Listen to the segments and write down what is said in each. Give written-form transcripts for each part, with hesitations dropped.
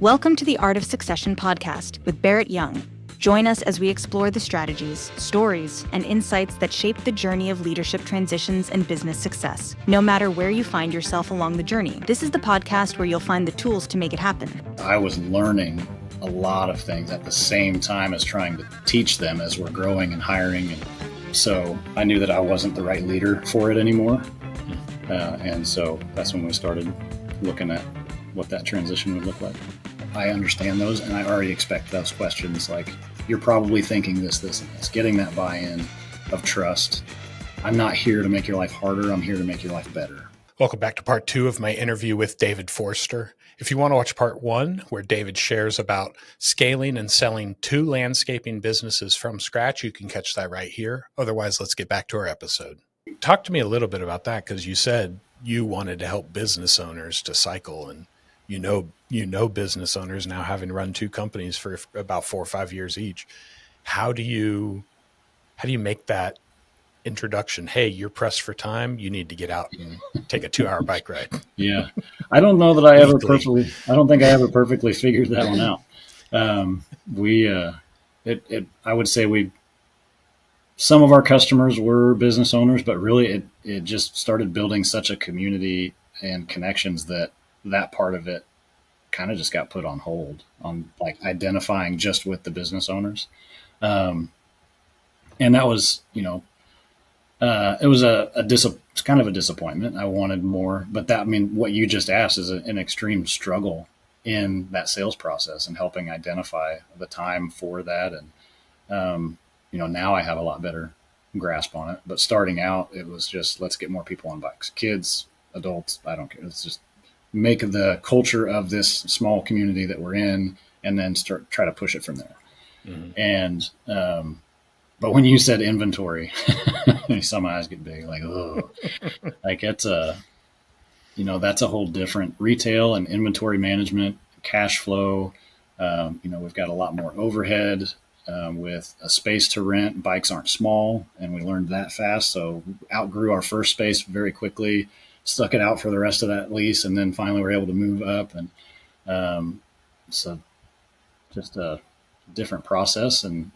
Welcome to the Art of Succession podcast with Barrett Young. Join us as we explore the strategies, stories, and insights that shape the journey of leadership transitions and business success. No matter where you find yourself along the journey, this is the podcast where you'll find the tools to make it happen. I was learning a lot of things at the same time as trying to teach them as we're growing and hiring. And so I knew that I wasn't the right leader for it anymore. And so that's when we started looking at what that transition would look like. I understand those, and I already expect those questions. Like, you're probably thinking this, and this. Getting that buy-in of trust. I'm not here to make your life harder. I'm here to make your life better. Welcome back to part 2 of my interview with David Forster. If you want to watch part 1, where David shares about scaling and selling 2 landscaping businesses from scratch, you can catch that right here. Otherwise, let's get back to our episode. Talk to me a little bit about that, because you said you wanted to help business owners to cycle, and you know business owners now, having run 2 companies for about 4 or 5 years each. How do you make that introduction? Hey, you're pressed for time. You need to get out and take a 2-hour bike ride. Yeah. I don't know that I don't think I ever perfectly figured that one out. I would say some of our customers were business owners, but really it just started building such a community and connections that part of it kind of just got put on hold on, like, identifying just with the business owners. And that was, it was kind of a disappointment. I wanted more, but what you just asked is an extreme struggle in that sales process and helping identify the time for that. And, now I have a lot better grasp on it, but starting out, it was just, let's get more people on bikes, kids, adults, I don't care. Let's just make the culture of this small community that we're in, and then try to push it from there. Mm-hmm. And, but when you said inventory, some eyes get big, like, oh, like that's a whole different retail and inventory management, cash flow. We've got a lot more overhead, with a space to rent. Bikes aren't small, and we learned that fast. So outgrew our first space very quickly, stuck it out for the rest of that lease, and then finally we're able to move up. And so just a different process. And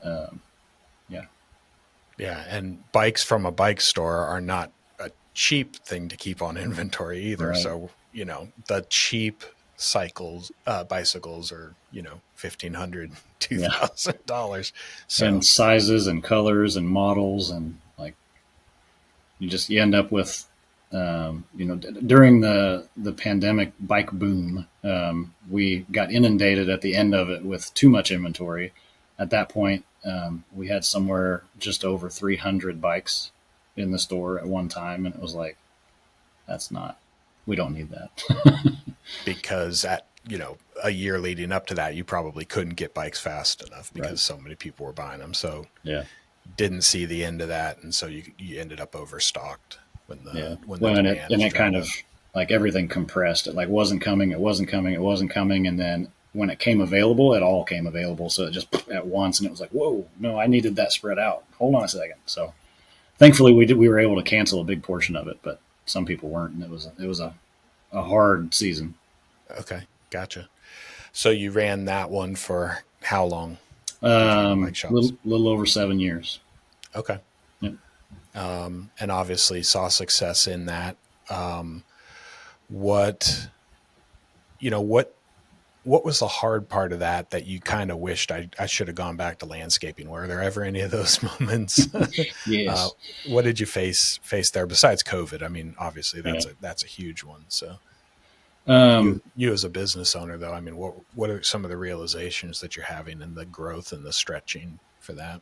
Yeah. And bikes from a bike store are not a cheap thing to keep on inventory either. Right. So, the cheap bicycles are, $1,500, $2,000. So, and sizes and colors and models, and like, you end up with, during the pandemic bike boom, we got inundated at the end of it with too much inventory. At that point, we had somewhere just over 300 bikes in the store at one time. And it was like, we don't need that. Because a year leading up to that, you probably couldn't get bikes fast enough because so many people were buying them. So didn't see the end of that. And so you ended up overstocked when it kind of, like, everything compressed. It wasn't coming. And then when it came available, it all came available. So it just at once, and it was like, whoa, no, I needed that spread out. Hold on a second. So thankfully we were able to cancel a big portion of it, but some people weren't. And it was a hard season. Okay. Gotcha. So you ran that one for how long? Little over 7 years. Okay. Yep. And obviously saw success in that. What was the hard part of that you kind of wished I should have gone back to landscaping? Were there ever any of those moments? Yes. What did you face there besides COVID? I mean, obviously that's a huge one. So you as a business owner, though, I mean, what are some of the realizations that you're having and the growth and the stretching for that?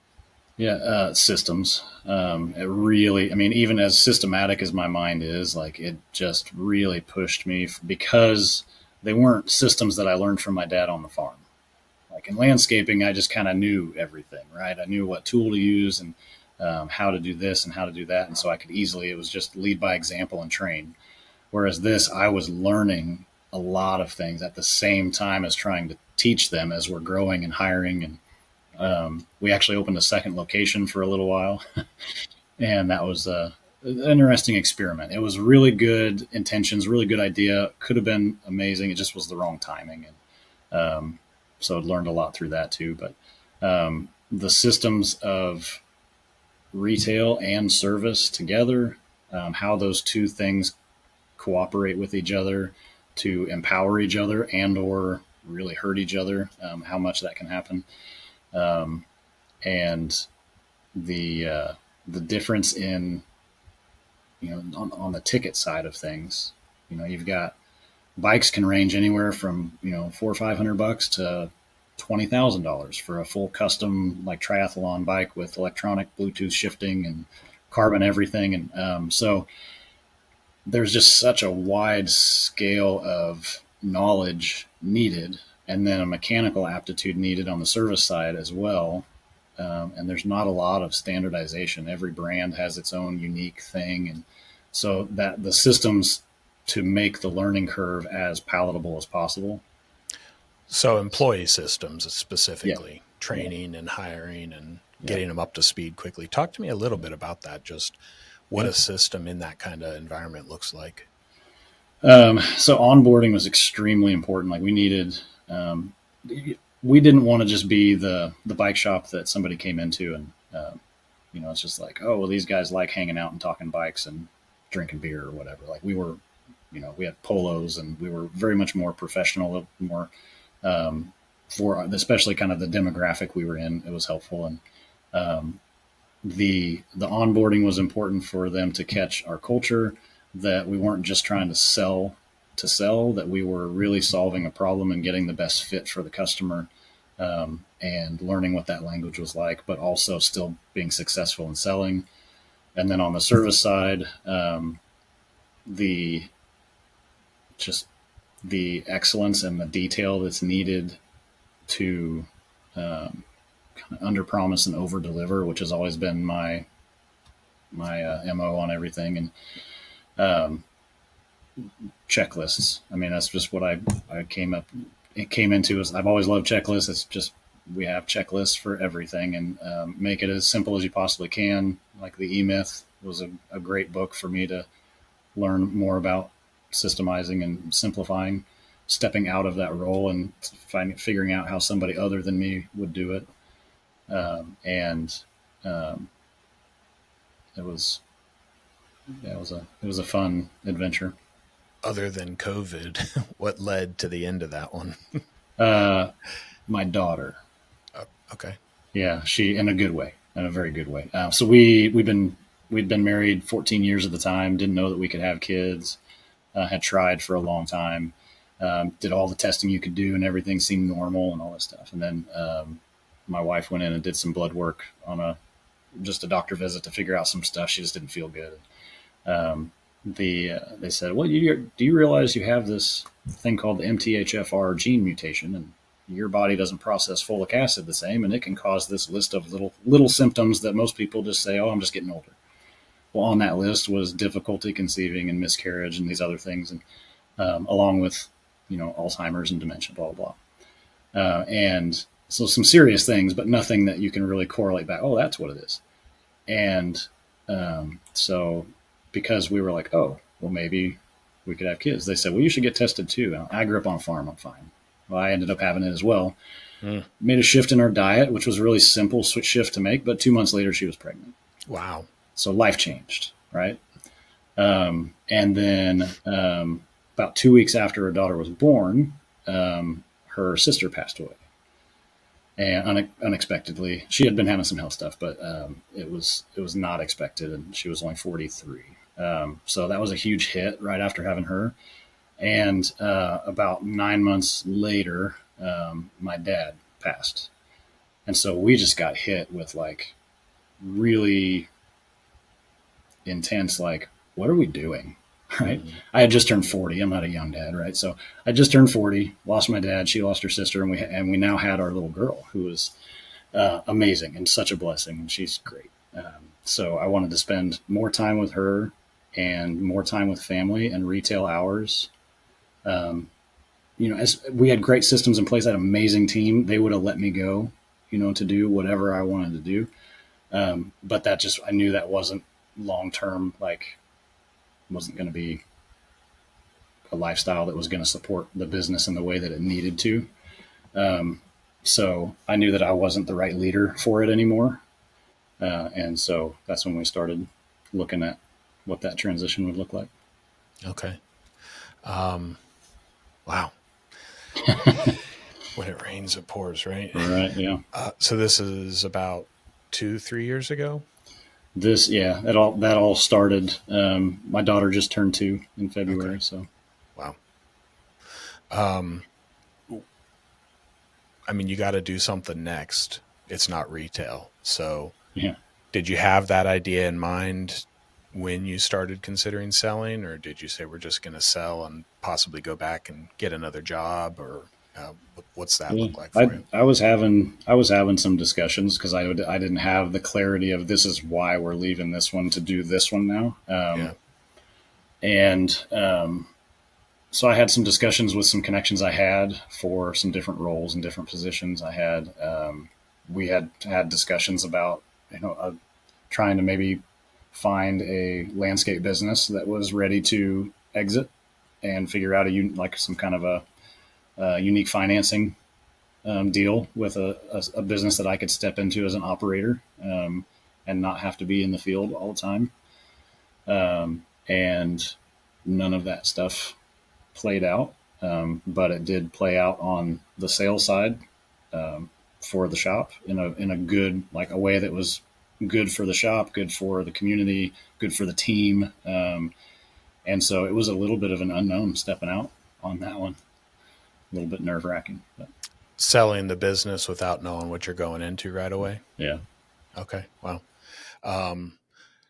Yeah. Systems. It really, even as systematic as my mind is, like, it just really pushed me, because they weren't systems that I learned from my dad on the farm. Like, in landscaping, I just kind of knew everything, right? I knew what tool to use and how to do this and how to do that. And so it was just lead by example and train. Whereas this, I was learning a lot of things at the same time as trying to teach them as we're growing and hiring. And we actually opened a second location for a little while. And that was an interesting experiment. It was really good intentions, really good idea. Could have been amazing. It just was the wrong timing. So I'd learned a lot through that too. But the systems of retail and service together, how those two things cooperate with each other to empower each other and or really hurt each other, how much that can happen. And the difference in, on the ticket side of things, you've got bikes can range anywhere from, $400 or $500 to $20,000 for a full custom like triathlon bike with electronic Bluetooth shifting and carbon everything. And so there's just such a wide scale of knowledge needed, and then a mechanical aptitude needed on the service side as well. And there's not a lot of standardization. Every brand has its own unique thing. And so that the systems to make the learning curve as palatable as possible. So employee systems specifically, training and hiring and getting them up to speed quickly. Talk to me a little bit about that, just what a system in that kind of environment looks like. So onboarding was extremely important. Like we needed, we didn't want to just be the bike shop that somebody came into and, it's just like, oh, well, these guys like hanging out and talking bikes and drinking beer or whatever. Like we were, we had polos and we were very much more professional, more, for especially kind of the demographic we were in, it was helpful. And, the onboarding was important for them to catch our culture, that we weren't just trying to sell, that we were really solving a problem and getting the best fit for the customer, and learning what that language was like, but also still being successful in selling. And then on the service side, the excellence and the detail that's needed to kind of under promise and over deliver, which has always been my MO on everything. And checklists. I mean, that's just what I came into. Is I've always loved checklists. It's just we have checklists for everything, and make it as simple as you possibly can. Like the E-Myth was a great book for me to learn more about systemizing and simplifying, stepping out of that role and figuring out how somebody other than me would do it. It was a fun adventure. Other than COVID, what led to the end of that one? My daughter. Okay. Yeah, she in a good way, in a very good way. So we'd been married 14 years at the time. Didn't know that we could have kids. Had tried for a long time. Did all the testing you could do, and everything seemed normal and all that stuff. And then my wife went in and did some blood work on just a doctor visit to figure out some stuff. She just didn't feel good. They said, well, do you realize you have this thing called the MTHFR gene mutation, and your body doesn't process folic acid the same, and it can cause this list of little symptoms that most people just say, oh, I'm just getting older. Well, on that list was difficulty conceiving and miscarriage and these other things, and along with Alzheimer's and dementia, blah blah blah. And so some serious things, but nothing that you can really correlate back. Oh, that's what it is. And so because we were like, oh, well, maybe we could have kids. They said, well, you should get tested too. I grew up on a farm. I'm fine. Well, I ended up having it as well. Made a shift in our diet, which was a really simple shift to make. But 2 months later, she was pregnant. Wow. So life changed, right? And then about 2 weeks after her daughter was born, her sister passed away. And unexpectedly, she had been having some health stuff, but it was not expected, and she was only 43. So that was a huge hit right after having her. And about 9 months later, my dad passed, and so we just got hit with like really intense, like, what are we doing? Right. Mm-hmm. I had just turned 40. I'm not a young dad. Right. So I just turned 40, lost my dad. She lost her sister. And we now had our little girl, who was amazing and such a blessing. And she's great. So I wanted to spend more time with her and more time with family and retail hours. As we had great systems in place, I had an amazing team. They would have let me go, to do whatever I wanted to do. But I knew that wasn't long-term, wasn't going to be a lifestyle that was going to support the business in the way that it needed to. So I knew that I wasn't the right leader for it anymore. And so that's when we started looking at what that transition would look like. Okay. Wow. When it rains, it pours, right? Right. Yeah. So this is about 2-3 years ago. That all started. My daughter just turned 2 in February. Okay. So, wow. I mean, you got to do something next. It's not retail. So yeah. did you have that idea in mind when you started considering selling, or did you say we're just going to sell and possibly go back and get another job, or what's that Yeah. look like for you? I was having some discussions because I didn't have the clarity of this is why we're leaving this one to do this one now. And so I had some discussions with some connections I had for some different roles and different positions. We had discussions about, trying to maybe find a landscape business that was ready to exit and figure out some kind of a unique financing deal with a business that I could step into as an operator, and not have to be in the field all the time. And none of that stuff played out, but it did play out on the sales side, for the shop in a good, like a way that was good for the shop, good for the community, good for the team. And so it was a little bit of an unknown stepping out on that one. A little bit nerve wracking. Selling the business without knowing what you're going into right away. Yeah. Okay. Wow.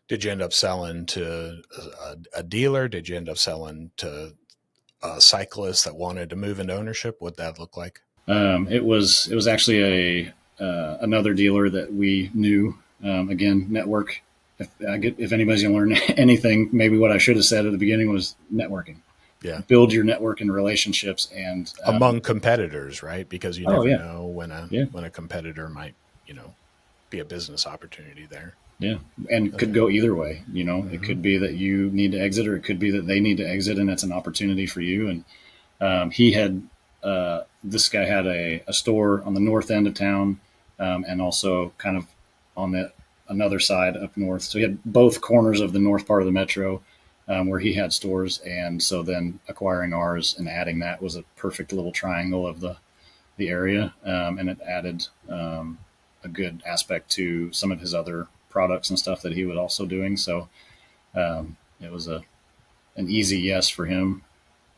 Did you end up selling to a dealer? Did you end up selling to a cyclist that wanted to move into ownership? What'd that look like? It was actually another dealer that we knew. Again, network. If anybody's going to learn anything, maybe what I should have said at the beginning was networking. Yeah. Build your network and relationships, and among competitors, right? Because you never know when a competitor might, be a business opportunity there. Yeah. And it could go either way. It could be that you need to exit, or it could be that they need to exit and it's an opportunity for you. And this guy had a store on the north end of town, and also kind of on the another side up north. So he had both corners of the north part of the metro, where he had stores. And so then acquiring ours and adding that was a perfect little triangle of the area. And it added a good aspect to some of his other products and stuff that he was also doing. So it was an easy yes for him.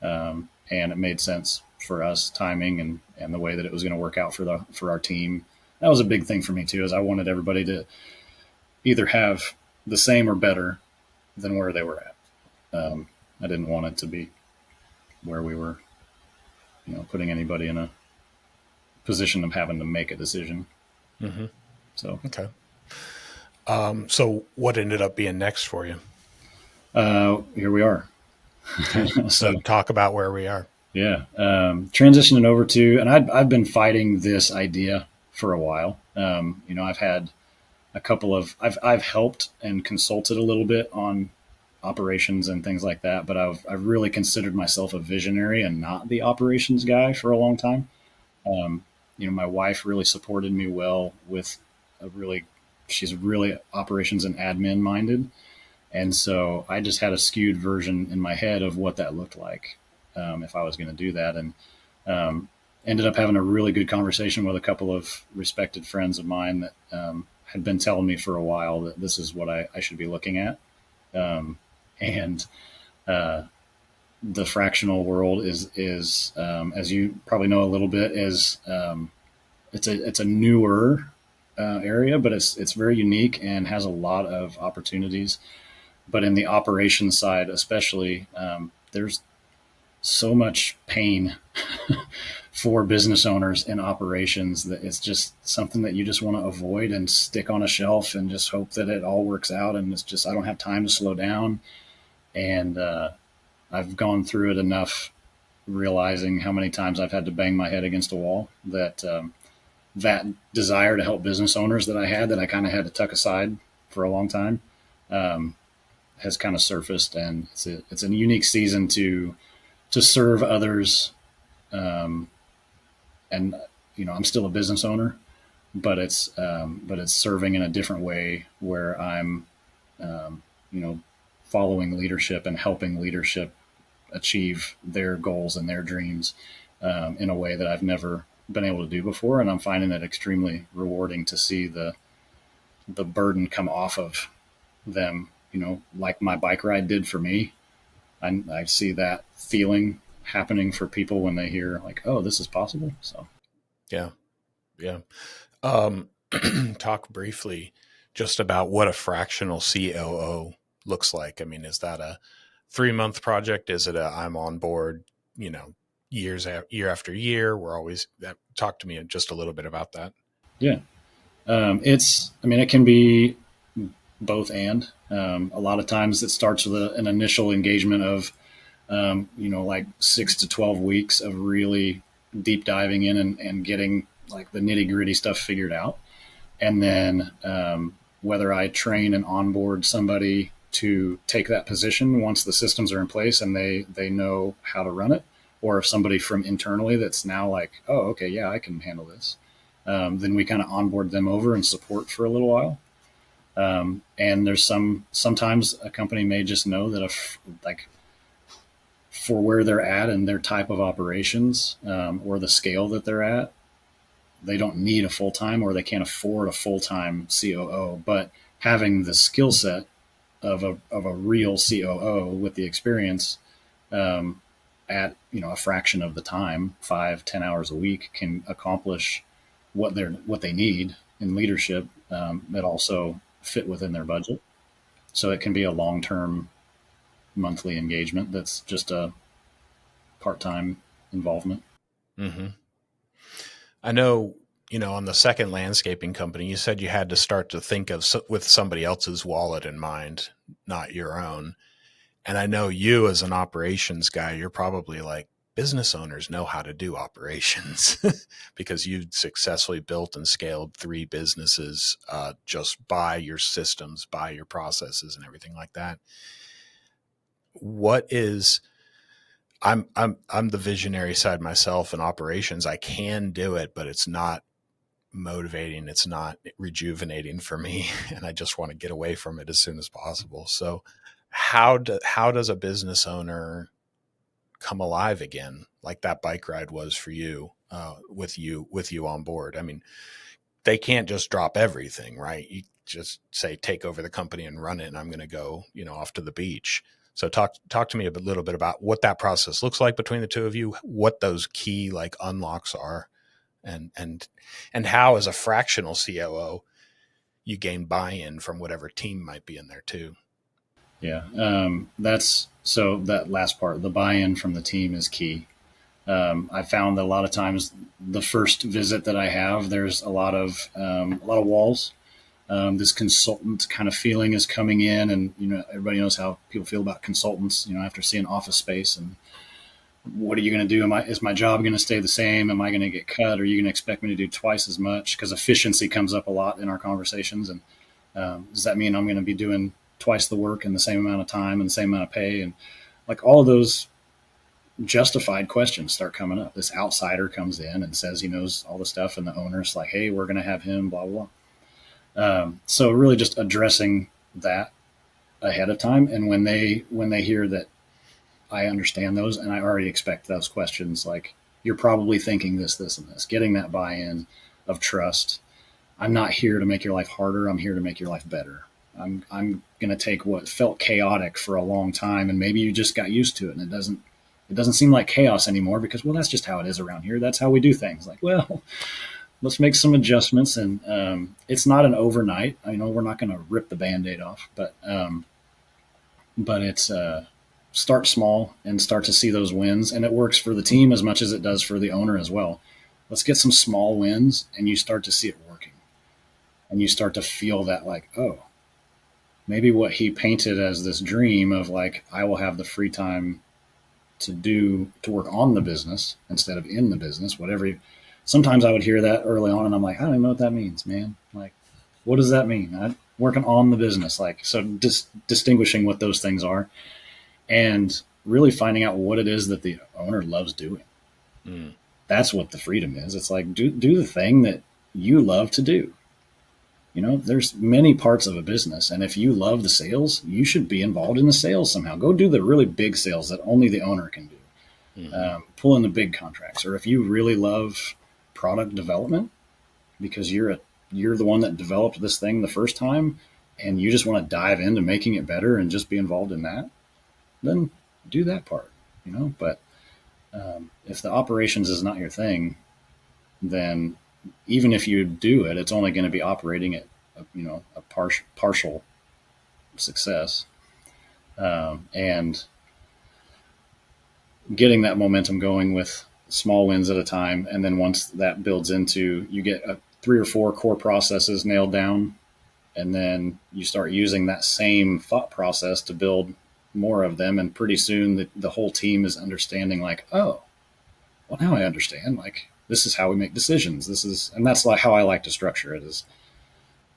And it made sense for us, timing and the way that it was going to work out for our team. That was a big thing for me too, is I wanted everybody to either have the same or better than where they were at. I didn't want it to be where we were, putting anybody in a position of having to make a decision. Mm-hmm. So, okay. So what ended up being next for you? Here we are. So talk about where we are. Yeah. Transitioning over to, and I've been fighting this idea for a while. I've had a couple of, I've helped and consulted a little bit on operations and things like that, but I've really considered myself a visionary and not the operations guy for a long time. My wife really supported me well with she's really operations and admin minded. And so I just had a skewed version in my head of what that looked like, if I was going to do that. And ended up having a really good conversation with a couple of respected friends of mine that had been telling me for a while that this is what I should be looking at. And the fractional world is as you probably know a little bit, is it's a newer area, but it's very unique and has a lot of opportunities. But in the operations side, especially, there's so much pain for business owners in operations that it's just something that you just want to avoid and stick on a shelf and just hope that it all works out. And it's just, I don't have time to slow down. And I've gone through it enough, realizing how many times I've had to bang my head against a wall, that that desire to help business owners that I had, that I kind of had to tuck aside for a long time, has kind of surfaced. And it's a unique season to serve others, and I'm still a business owner, but it's serving in a different way where I'm, following leadership and helping leadership achieve their goals and their dreams in a way that I've never been able to do before. And I'm finding it extremely rewarding to see the burden come off of them, like my bike ride did for me. I see that feeling happening for people when they hear like, oh, this is possible. So, yeah. Talk briefly just about what a fractional COO looks like. I mean, is that a 3-month project? Is it I'm on board, year after year? Talk to me just a little bit about that. Yeah. It can be both and. A lot of times it starts with an initial engagement of, like 6 to 12 weeks of really deep diving in and getting like the nitty gritty stuff figured out. And then whether I train and onboard somebody to take that position once the systems are in place and they know how to run it, or if somebody from internally that's now like, oh, okay, yeah, I can handle this. Then we kind of onboard them over and support for a little while. And there's sometimes a company may just know that for where they're at and their type of operations or the scale that they're at, they don't need a full-time or they can't afford a full-time COO, but having the skill set of a real COO with the experience at a fraction of the time, 5-10 hours a week, can accomplish what they need in leadership that also fit within their budget. So it can be a long-term monthly engagement that's just a part-time involvement. Mm-hmm. I know, on the second landscaping company, you said you had to start to think with somebody else's wallet in mind, not your own. And I know you as an operations guy, you're probably like, business owners know how to do operations because you successfully built and scaled 3 businesses just by your systems, by your processes and everything like that. I'm the visionary side myself in operations. I can do it, but it's not motivating. It's not rejuvenating for me. And I just want to get away from it as soon as possible. So how does a business owner come alive again, like that bike ride was for you, with you on board? I mean, they can't just drop everything, right? You just say, take over the company and run it. And I'm going to go, off to the beach. So talk to me a little bit about what that process looks like between the two of you, what those key like unlocks are, and how, as a fractional COO, you gain buy-in from whatever team might be in there too. Yeah. So that last part, the buy-in from the team is key. I found that a lot of times the first visit that I have, there's a lot of walls. This consultant kind of feeling is coming in, and everybody knows how people feel about consultants. After seeing Office Space, and what are you going to do? Is my job going to stay the same? Am I going to get cut? Are you going to expect me to do twice as much? Because efficiency comes up a lot in our conversations, and does that mean I'm going to be doing twice the work in the same amount of time and the same amount of pay? And like all of those justified questions start coming up. This outsider comes in and says he knows all the stuff, and the owner's like, hey, we're going to have him, blah, blah, blah. So really just addressing that ahead of time. And when they hear that I understand those and I already expect those questions, like, you're probably thinking this, this, and this, getting that buy-in of trust. I'm not here to make your life harder. I'm here to make your life better. I'm going to take what felt chaotic for a long time, and maybe you just got used to it, and it doesn't seem like chaos anymore because, well, that's just how it is around here. That's how we do things. Like, well, let's make some adjustments. And it's not an overnight. I know we're not going to rip the Band-Aid off, but it's start small and start to see those wins. And it works for the team as much as it does for the owner as well. Let's get some small wins, and you start to see it working. And you start to feel that, like, oh, maybe what he painted as this dream of, like, I will have the free time to work on the business instead of in the business, whatever. Sometimes I would hear that early on, and I'm like, I don't even know what that means, man. Like, what does that mean? I'm working on the business. Like, so distinguishing what those things are and really finding out what it is that the owner loves doing. that's what the freedom is. It's like, do the thing that you love to do. There's many parts of a business. And if you love the sales, you should be involved in the sales somehow. Go do the really big sales that only the owner can do. Pull in the big contracts. Or if you really love product development because you're the one that developed this thing the first time and you just want to dive into making it better and just be involved in that, then do that part, But if the operations is not your thing, then even if you do it, it's only going to be operating at a partial success, and getting that momentum going with small wins at a time. And then once that builds into, you get 3 or 4 core processes nailed down, and then you start using that same thought process to build more of them. And pretty soon the whole team is understanding like, oh, well, now I understand, like, this is how we make decisions. And that's like how I like to structure it is,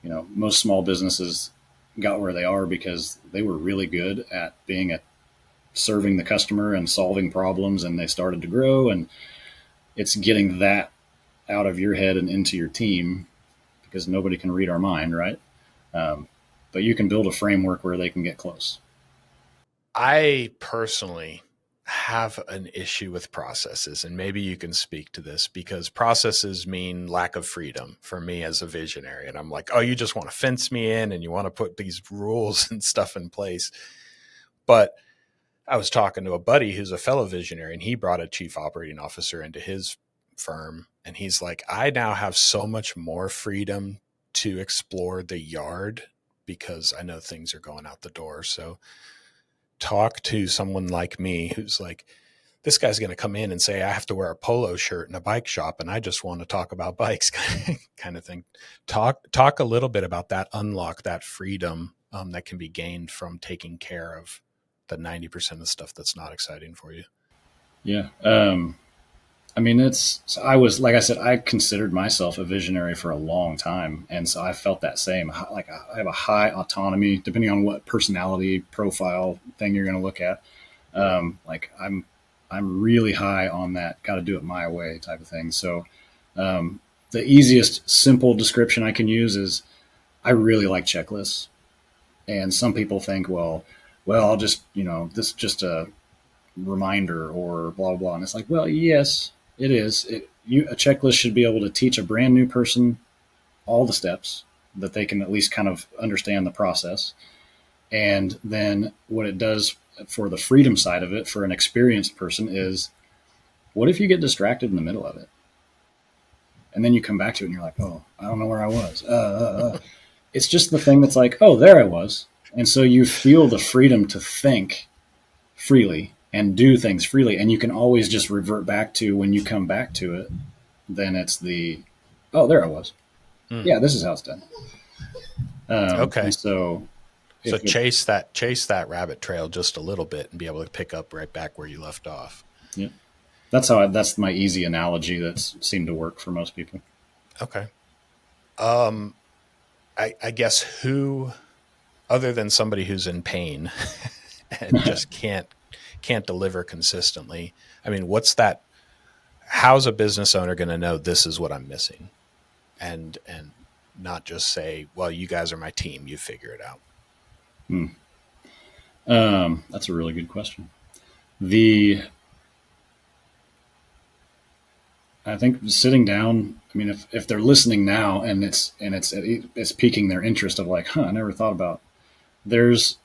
most small businesses got where they are because they were really good at serving the customer and solving problems, and they started to grow. And it's getting that out of your head and into your team, because nobody can read our mind, right? But you can build a framework where they can get close. I personally have an issue with processes, and maybe you can speak to this, because processes mean lack of freedom for me as a visionary. And I'm like, oh, you just want to fence me in and you want to put these rules and stuff in place. But I was talking to a buddy who's a fellow visionary, and he brought a chief operating officer into his firm. And he's like, I now have so much more freedom to explore the yard because I know things are going out the door. So talk to someone like me who's like, this guy's going to come in and say, I have to wear a polo shirt in a bike shop and I just want to talk about bikes kind of thing. Talk a little bit about that, unlock that freedom that can be gained from taking care of the 90% of stuff that's not exciting for you. Yeah. Like I said, I considered myself a visionary for a long time. And so I felt that same, like I have a high autonomy, depending on what personality profile thing you're going to look at. Like I'm really high on that, got to do it my way type of thing. So, the easiest simple description I can use is I really like checklists. And some people think, well, I'll just, this is just a reminder or blah, blah. And it's like, well, yes, it is. A checklist should be able to teach a brand new person all the steps that they can at least kind of understand the process. And then what it does for the freedom side of it, for an experienced person, is what if you get distracted in the middle of it? And then you come back to it and you're like, oh, I don't know where I was. It's just the thing that's like, oh, there I was. And so you feel the freedom to think freely and do things freely. And you can always just revert back to, when you come back to it, then it's oh, there I was. Yeah, this is how it's done. Okay. So chase that rabbit trail just a little bit and be able to pick up right back where you left off. Yeah. That's my easy analogy that's seemed to work for most people. Okay. I guess who, other than somebody who's in pain and just can't deliver consistently, I mean, how's a business owner going to know this is what I'm missing? And not just say, well, you guys are my team, you figure it out. That's a really good question. I think sitting down, I mean, if they're listening now and it's piquing their interest of like, I never thought about, there's,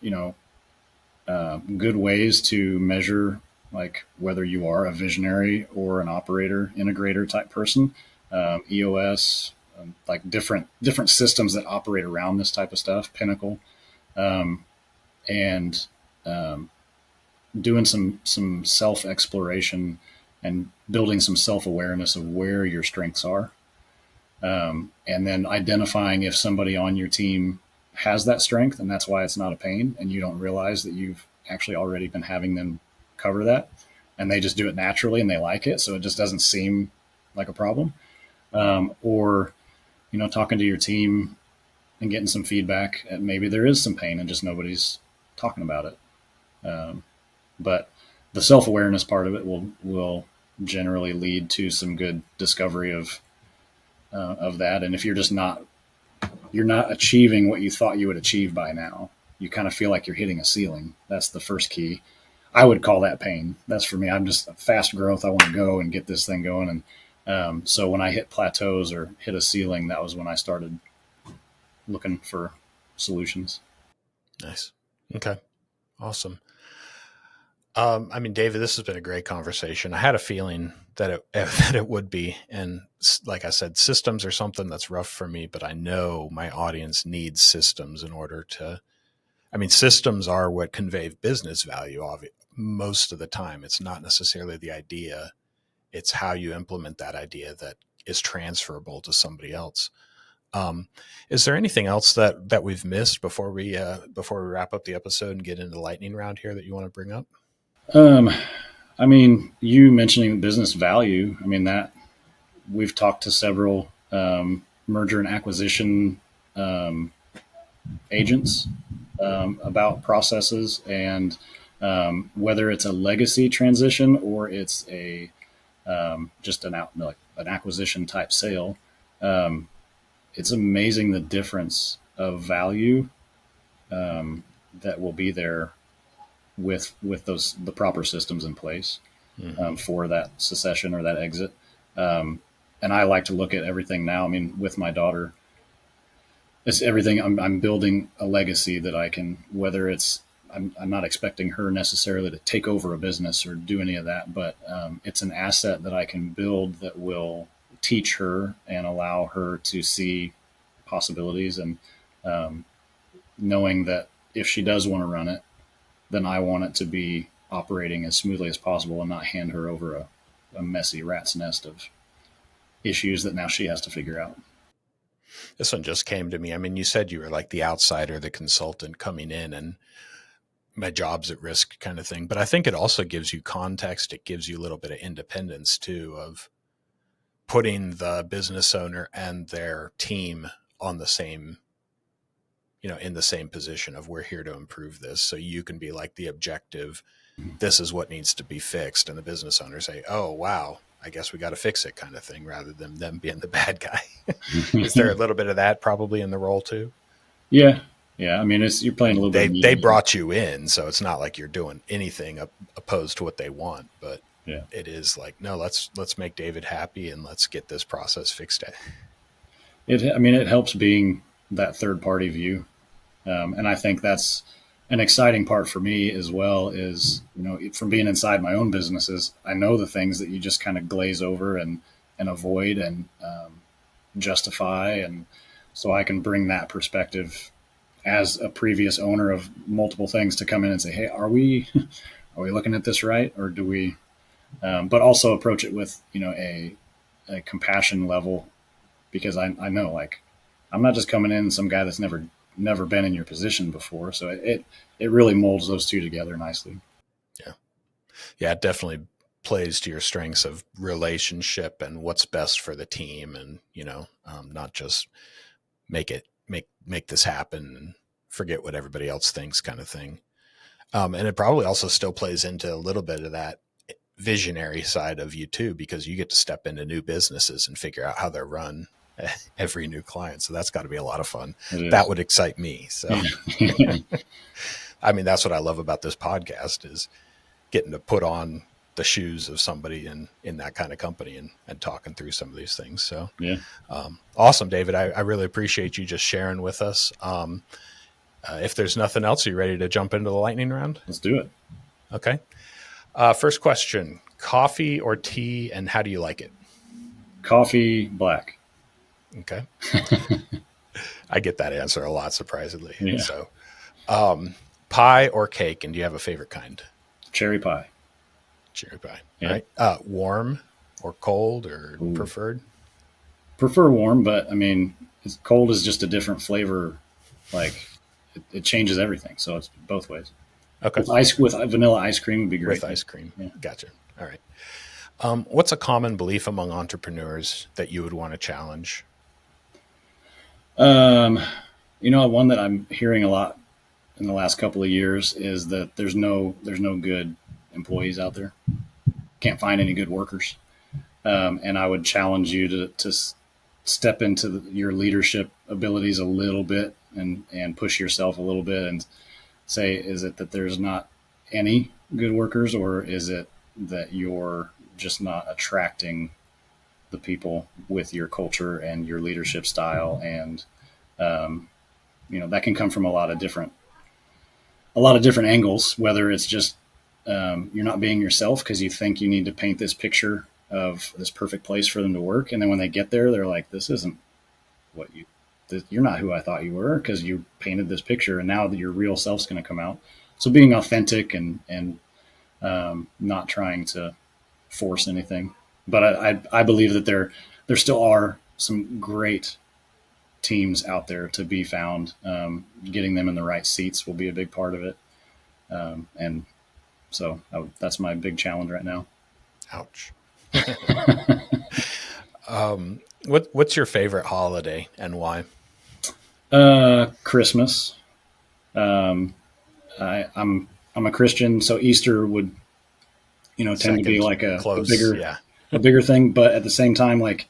good ways to measure like whether you are a visionary or an operator, integrator type person, EOS, like different systems that operate around this type of stuff, Pinnacle, and doing some self-exploration and building some self-awareness of where your strengths are. And then identifying if somebody on your team has that strength and that's why it's not a pain, and you don't realize that you've actually already been having them cover that, and they just do it naturally and they like it. So it just doesn't seem like a problem. Or, talking to your team and getting some feedback, and maybe there is some pain and just nobody's talking about it. But the self-awareness part of it will generally lead to some good discovery of that. And if you're not achieving what you thought you would achieve by now, you kind of feel like you're hitting a ceiling. That's the first key. I would call that pain. That's for me. I'm just fast growth. I want to go and get this thing going. And so when I hit plateaus or hit a ceiling, that was when I started looking for solutions. Nice. Okay. Awesome. David, this has been a great conversation. I had a feeling that it would be. And like I said, systems are something that's rough for me, but I know my audience needs systems in order to, systems are what convey business value most of the time. It's not necessarily the idea. It's how you implement that idea that is transferable to somebody else. Is there anything else that we've missed before we wrap up the episode and get into the lightning round here that you want to bring up? You mentioning business value, that we've talked to several merger and acquisition agents about processes and whether it's a legacy transition or it's a just an acquisition type sale. It's amazing the difference of value that will be there with the proper systems in place for that succession or that exit. And I like to look at everything now. With my daughter, it's everything. I'm building a legacy that I can, whether it's, I'm not expecting her necessarily to take over a business or do any of that, but it's an asset that I can build that will teach her and allow her to see possibilities. And knowing that if she does want to run it, then I want it to be operating as smoothly as possible and not hand her over a messy rat's nest of issues that now she has to figure out. This one just came to me. You said you were like the outsider, the consultant coming in and my job's at risk kind of thing. But I think it also gives you context. It gives you a little bit of independence too, of putting the business owner and their team on the same, in the same position of we're here to improve this. So you can be like the objective, this is what needs to be fixed. And the business owner say, oh, wow, I guess we got to fix it kind of thing, rather than them being the bad guy. Is there a little bit of that probably in the role too? Yeah. Yeah. you're playing a little bit. They brought you in, so it's not like you're doing anything opposed to what they want, but yeah, it is like, no, let's make David happy and let's get this process fixed. It helps being that third party view. And I think that's an exciting part for me as well is, from being inside my own businesses, I know the things that you just kind of glaze over and avoid and justify. And so I can bring that perspective as a previous owner of multiple things to come in and say, hey, are we looking at this right? Or do we, but also approach it with, a compassion level, because I know, like, I'm not just coming in some guy that's never been in your position before. So it really molds those two together nicely. Yeah. Yeah. It definitely plays to your strengths of relationship and what's best for the team. And, not just make this happen and forget what everybody else thinks kind of thing. And it probably also still plays into a little bit of that visionary side of you too, because you get to step into new businesses and figure out how they're run every new client. So that's got to be a lot of fun. That would excite me. So, that's what I love about this podcast is getting to put on the shoes of somebody in that kind of company and talking through some of these things. So, yeah. Awesome, David. I really appreciate you just sharing with us. If there's nothing else, are you ready to jump into the lightning round? Let's do it. Okay. First question, coffee or tea, and how do you like it? Coffee, black. Okay. I get that answer a lot, surprisingly. Yeah. So, pie or cake, and do you have a favorite kind? Cherry pie. Cherry pie. Yeah. All right. Warm or cold or preferred? Prefer warm, but it's cold is just a different flavor. Like it changes everything. So it's both ways. Okay. With vanilla ice cream would be great. With ice cream. Yeah. Gotcha. All right. What's a common belief among entrepreneurs that you would want to challenge? One that I'm hearing a lot in the last couple of years is that there's no good employees out there. can't find any good workers. And I would challenge you to step into your leadership abilities a little bit and push yourself a little bit and say, is it that there's not any good workers, or is it that you're just not attracting the people with your culture and your leadership style? And, that can come from a lot of different angles, whether it's just, you're not being yourself because you think you need to paint this picture of this perfect place for them to work. And then when they get there, they're like, this isn't what you're not who I thought you were, because you painted this picture, and now your real self's going to come out. So being authentic and not trying to force anything. But I believe that there still are some great teams out there to be found. Getting them in the right seats will be a big part of it. And so that's my big challenge right now. Ouch. What's your favorite holiday and why? Christmas. I'm a Christian, so Easter would, tend to be like a bigger thing. But at the same time, like,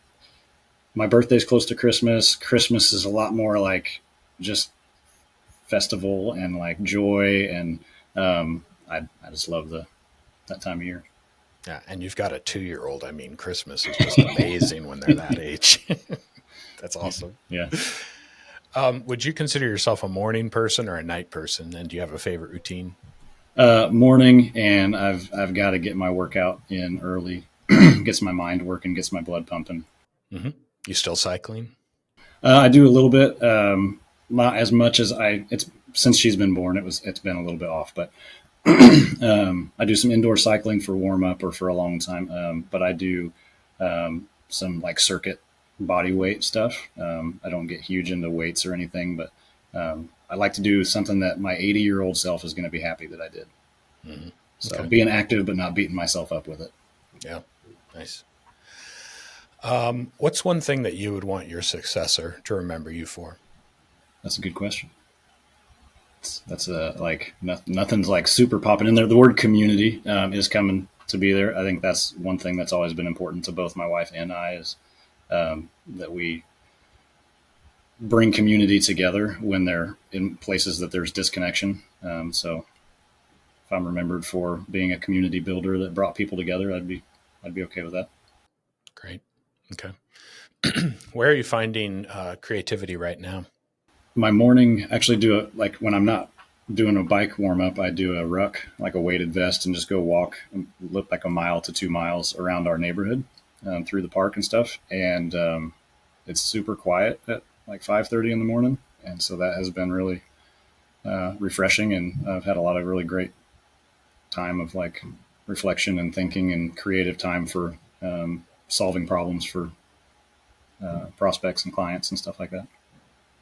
my birthday's close to Christmas. Christmas is a lot more like just festival and like joy. And I just love that time of year. Yeah. And you've got a 2-year-old. I mean, Christmas is just amazing when they're that age. That's awesome. Yeah. Would you consider yourself a morning person or a night person? And do you have a favorite routine? Morning, and I've got to get my workout in early, gets my mind working, gets my blood pumping. Mm-hmm. You still cycling? I do a little bit, not as much as it's since she's been born. It's been a little bit off, but I do some indoor cycling for warm up or for a long time. But I do some like circuit body weight stuff. I don't get huge into weights or anything, but I like to do something that my 80-year-old self is going to be happy that I did. Mm-hmm. So being active, but not beating myself up with it. Yeah. Nice. What's one thing that you would want your successor to remember you for? That's a good question. That's like nothing's like super popping in there. The word community is coming to be there. I think that's one thing that's always been important to both my wife and I is that we bring community together when they're in places that there's disconnection. So if I'm remembered for being a community builder that brought people together, I'd be okay with that. Great. Okay. Where are you finding creativity right now? My morning, actually like when I'm not doing a bike warm up, I do a ruck, like a weighted vest, and just go walk like 1 mile to 2 miles around our neighborhood through the park and stuff. And it's super quiet at like 5:30 in the morning. And so that has been really refreshing. And I've had a lot of really great time of like reflection and thinking and creative time for solving problems for prospects and clients and stuff like that.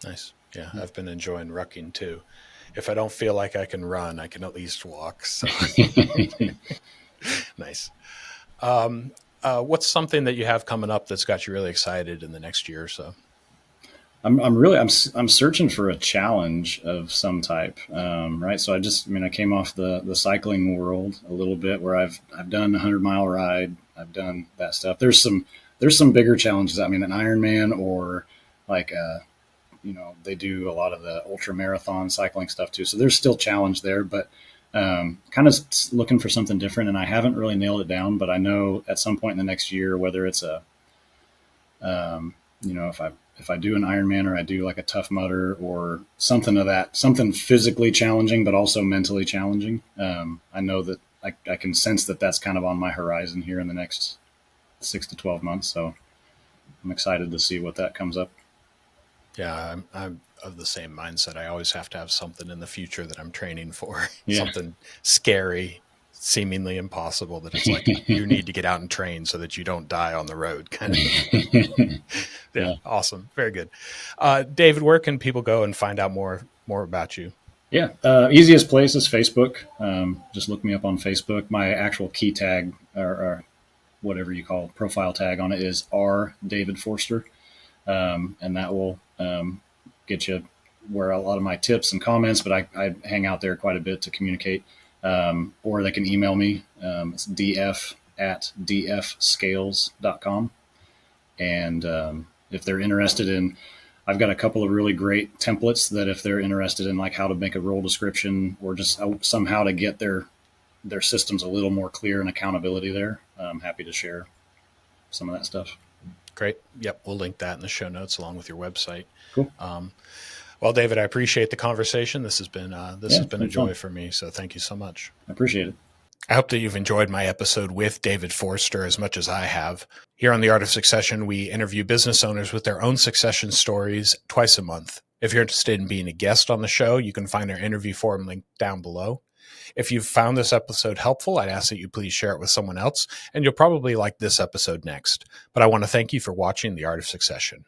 Nice. Yeah. I've been enjoying rucking too. If I don't feel like I can run, I can at least walk. So nice. What's something that you have coming up that's got you really excited in the next year or so? I'm searching for a challenge of some type. Right. So I came off the cycling world a little bit where I've done a 100-mile ride. I've done that stuff. There's some bigger challenges. I mean, an Ironman or like, they do a lot of the ultra marathon cycling stuff too. So there's still challenge there, but kind of looking for something different. And I haven't really nailed it down, but I know at some point in the next year, whether it's if I do an Ironman or I do like a Tough Mudder or something of that, something physically challenging, but also mentally challenging. I know that I can sense that that's kind of on my horizon here in the next 6 to 12 months. So I'm excited to see what that comes up. Yeah, I'm of the same mindset. I always have to have something in the future that I'm training for, something scary, seemingly impossible, that it's like you need to get out and train so that you don't die on the road kind of. Yeah. Awesome. Very good. David, where can people go and find out more about you? Yeah. Easiest place is Facebook. Just look me up on Facebook. My actual key tag or whatever you call profile tag on it is R David Forster. And that will get you where a lot of my tips and comments, but I hang out there quite a bit to communicate. Or they can email me. It's at dfscales.com. And if they're interested in, I've got a couple of really great templates that if they're interested in like how to make a role description or just somehow to get their systems a little more clear and accountability there, I'm happy to share some of that stuff. Great. Yep. We'll link that in the show notes along with your website. Cool. Well, David, I appreciate the conversation. This has been a joy fun for me. So thank you so much. I appreciate it. I hope that you've enjoyed my episode with David Forster as much as I have. Here on The Art of Succession, we interview business owners with their own succession stories twice a month. If you're interested in being a guest on the show, you can find our interview form link down below. If you've found this episode helpful, I'd ask that you please share it with someone else, and you'll probably like this episode next. But I want to thank you for watching The Art of Succession.